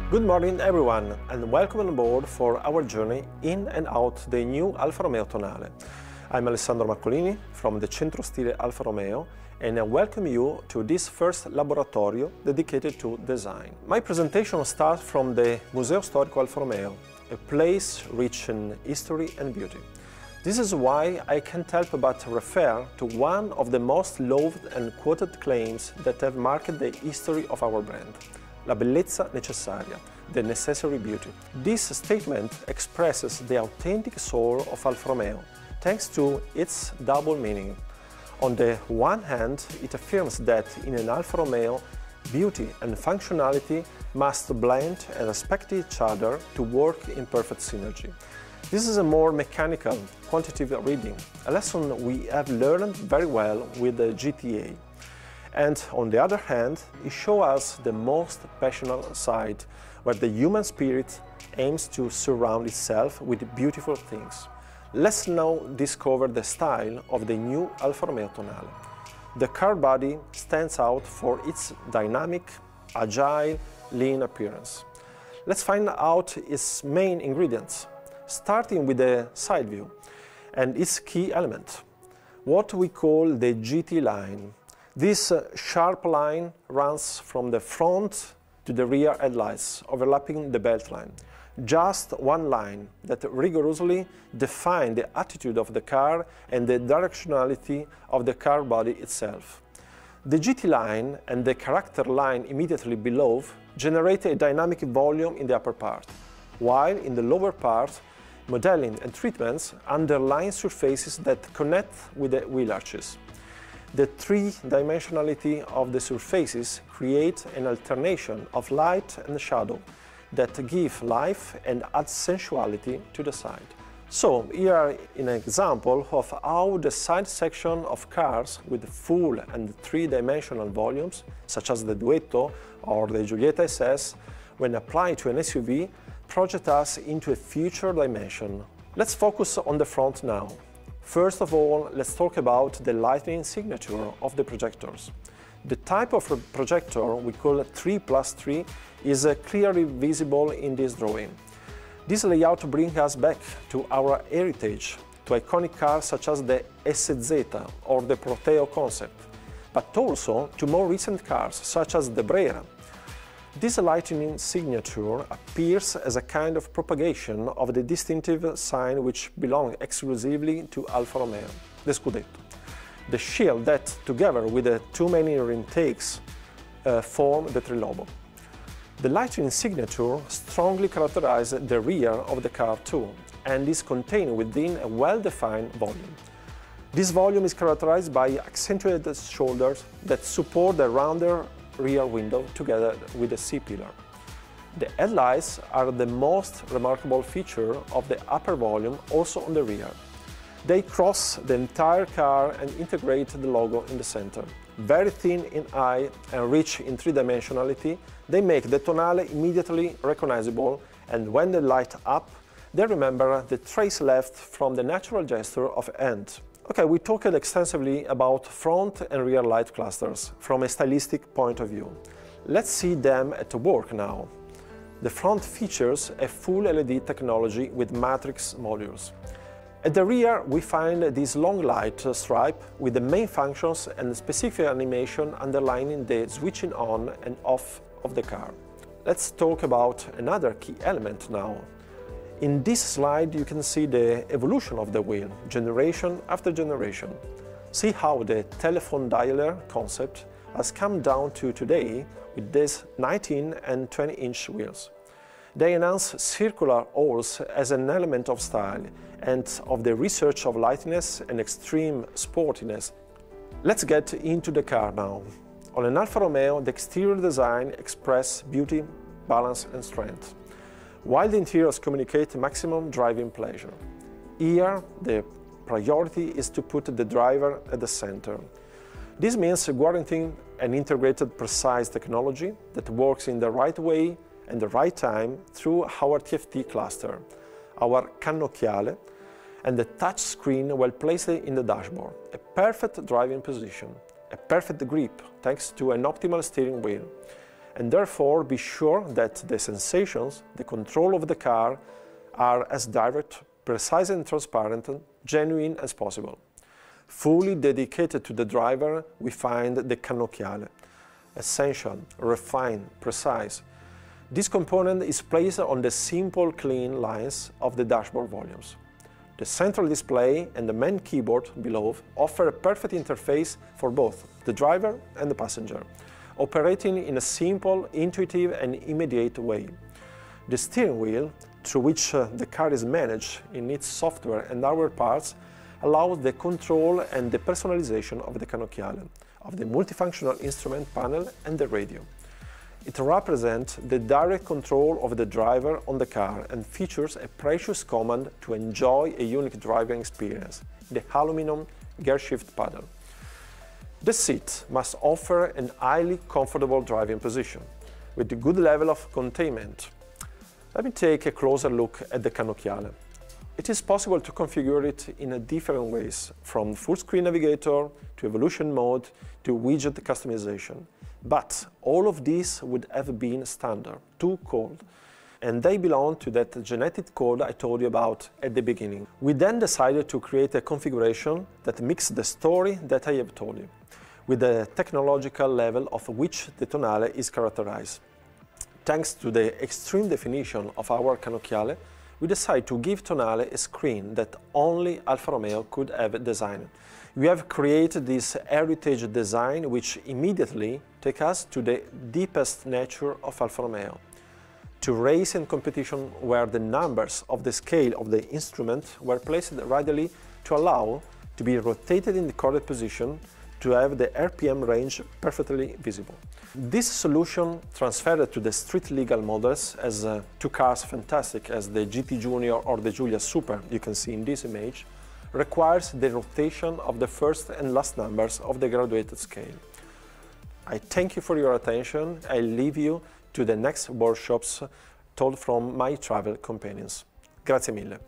Good morning everyone and welcome on board for our journey in and out the new Alfa Romeo Tonale. I'm Alessandro Maccolini from the Centro Stile Alfa Romeo and I welcome you to this first laboratorio dedicated to design. My presentation starts from the Museo Storico Alfa Romeo, a place rich in history and beauty. This is why I can't help but refer to one of the most loved and quoted claims that have marked the history of our brand. La bellezza necessaria, the necessary beauty. This statement expresses the authentic soul of Alfa Romeo, thanks to its double meaning. On the one hand, it affirms that in an Alfa Romeo, beauty and functionality must blend and respect each other to work in perfect synergy. This is a more mechanical, quantitative reading, a lesson we have learned very well with the GTA. And on the other hand, it shows us the most passionate side, where the human spirit aims to surround itself with beautiful things. Let's now discover the style of the new Alfa Romeo Tonale. The car body stands out for its dynamic, agile, lean appearance. Let's find out its main ingredients, starting with the side view and its key element, what we call the GT line. This sharp line runs from the front to the rear headlights, overlapping the belt line. Just one line that rigorously defines the attitude of the car and the directionality of the car body itself. The GT line and the character line immediately below generate a dynamic volume in the upper part, while in the lower part, modeling and treatments underline surfaces that connect with the wheel arches. The three-dimensionality of the surfaces create an alternation of light and shadow that give life and add sensuality to the side. So, here is an example of how the side section of cars with full and three-dimensional volumes, such as the Duetto or the Giulietta SS, when applied to an SUV, project us into a future dimension. Let's focus on the front now. First of all, let's talk about the lighting signature of the projectors. The type of projector we call 3+3 is clearly visible in this drawing. This layout brings us back to our heritage, to iconic cars such as the SZ or the Proteo concept, but also to more recent cars such as the Brera. This lightning signature appears as a kind of propagation of the distinctive sign which belongs exclusively to Alfa Romeo, the Scudetto. The shield that, together with the two main intakes, form the trilobo. The lightning signature strongly characterizes the rear of the car too, and is contained within a well-defined volume. This volume is characterized by accentuated shoulders that support the rounder rear window together with the C-pillar. The headlights are the most remarkable feature of the upper volume, also on the rear. They cross the entire car and integrate the logo in the center. Very thin in eye and rich in three-dimensionality, they make the Tonale immediately recognizable, and when they light up, they remember the trace left from the natural gesture of hand. Okay, we talked extensively about front and rear light clusters from a stylistic point of view. Let's see them at work now. The front features a full LED technology with matrix modules. At the rear, we find this long light stripe with the main functions and specific animation underlining the switching on and off of the car. Let's talk about another key element now. In this slide, you can see the evolution of the wheel, generation after generation. See how the telephone dialer concept has come down to today with these 19 and 20-inch wheels. They enhance circular holes as an element of style and of the research of lightness and extreme sportiness. Let's get into the car now. On an Alfa Romeo, the exterior design expresses beauty, balance and strength, while the interiors communicate maximum driving pleasure. Here, the priority is to put the driver at the center. This means guaranteeing an integrated, precise technology that works in the right way and the right time through our TFT cluster, our cannocchiale, and the touch screen well placed in the dashboard. A perfect driving position, a perfect grip thanks to an optimal steering wheel, and therefore be sure that the sensations, the control of the car, are as direct, precise and transparent, genuine as possible. Fully dedicated to the driver, we find the cannocchiale. Essential, refined, precise. This component is placed on the simple, clean lines of the dashboard volumes. The central display and the main keyboard below offer a perfect interface for both the driver and the passenger, operating in a simple, intuitive and immediate way. The steering wheel, through which the car is managed in its software and hardware parts, allows the control and the personalization of the cannocchiale, of the multifunctional instrument panel and the radio. It represents the direct control of the driver on the car and features a precious command to enjoy a unique driving experience, the aluminum gear shift paddle. The seat must offer an highly comfortable driving position, with a good level of containment. Let me take a closer look at the cannocchiale. It is possible to configure it in different ways, from full-screen navigator to evolution mode to widget customization. But all of these would have been standard, too cold, and they belong to that genetic code I told you about at the beginning. We then decided to create a configuration that mixes the story that I have told you, with the technological level of which the Tonale is characterized. Thanks to the extreme definition of our cannocchiale, we decided to give Tonale a screen that only Alfa Romeo could have designed. We have created this heritage design which immediately takes us to the deepest nature of Alfa Romeo, to race and competition where the numbers of the scale of the instrument were placed radially to allow to be rotated in the correct position to have the RPM range perfectly visible. This solution transferred to the street legal models as two cars fantastic as the GT Junior or the Giulia Super you can see in this image, requires the rotation of the first and last numbers of the graduated scale. I thank you for your attention. I leave you to the next workshops told from my travel companions. Grazie mille.